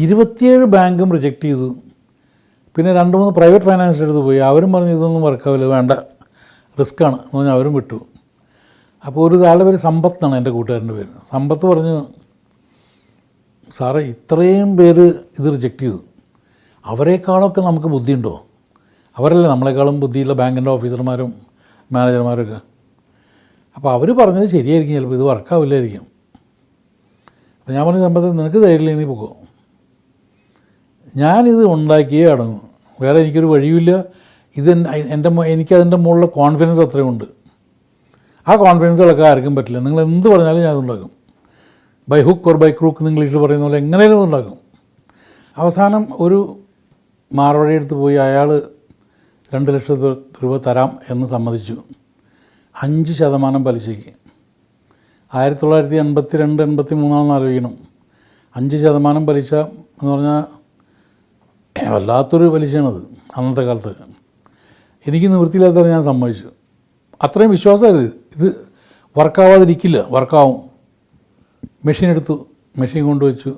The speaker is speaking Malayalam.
27 ബാങ്കും റിജക്റ്റ് ചെയ്തു. പിന്നെ 2-3 പ്രൈവറ്റ് ഫൈനാൻസിൻ്റെ അടുത്ത് പോയി. അവരും പറഞ്ഞു ഇതൊന്നും വർക്കാവില്ല, വേണ്ട, റിസ്ക്കാണ് എന്ന് പറഞ്ഞാൽ അവരും വിട്ടു. അപ്പോൾ ഒരു ആളുടെ പേര് സമ്പത്ത് എന്നാണ്, എൻ്റെ കൂട്ടുകാരൻ്റെ പേര്. സമ്പത്ത് പറഞ്ഞു, സാറേ ഇത്രയും പേര് ഇത് റിജക്റ്റ് ചെയ്തു, അവരെക്കാളൊക്കെ നമുക്ക് ബുദ്ധിയുണ്ടോ? അവരല്ലേ നമ്മളെക്കാളും ബുദ്ധിയുള്ള ബാങ്കിൻ്റെ ഓഫീസർമാരും മാനേജർമാരൊക്കെ. അപ്പോൾ അവർ പറഞ്ഞത് ശരിയായിരിക്കും, ചിലപ്പോൾ ഇത് വർക്കാവില്ലായിരിക്കും. അപ്പോൾ ഞാൻ പറഞ്ഞ സമ്പത്ത്, നിനക്ക് ധൈര്യമില്ല, നീ പോകുമോ? ഞാനിത് ഉണ്ടാക്കിയേ അടങ്ങും, വേറെ എനിക്കൊരു വഴിയുമില്ല. എനിക്കതിൻ്റെ മുകളിൽ കോൺഫിഡൻസ് അത്രയുമുണ്ട്. ആ കോൺഫിഡൻസുകളൊക്കെ ആർക്കും പറ്റില്ല. നിങ്ങൾ എന്ത് പറഞ്ഞാലും ഞാൻ ഉണ്ടാക്കും. By hook or by crook എന്ന് ഇംഗ്ലീഷിൽ പറയുന്ന പോലെ എങ്ങനെയും ഉണ്ടാക്കും. അവസാനം ഒരു മാർവാടി എടുത്ത് പോയി അയാൾ 2 ലക്ഷം രൂപ തരാം എന്ന് സമ്മതിച്ചു, 5% പലിശയ്ക്ക്. 1982-83 ആലോചിക്കണം. 5% പലിശ എന്ന് പറഞ്ഞാൽ വല്ലാത്തൊരു പലിശയാണത് അന്നത്തെ കാലത്ത്. എനിക്ക് നിവൃത്തിയില്ലാത്തവരെ ഞാൻ സമ്മതിച്ചു. അത്രയും വിശ്വാസമായിരുന്നു ഇത് വർക്കാവാതിരിക്കില്ല, വർക്കാവും. മെഷീൻ എടുത്തു, മെഷീൻ കൊണ്ടുവച്ചു.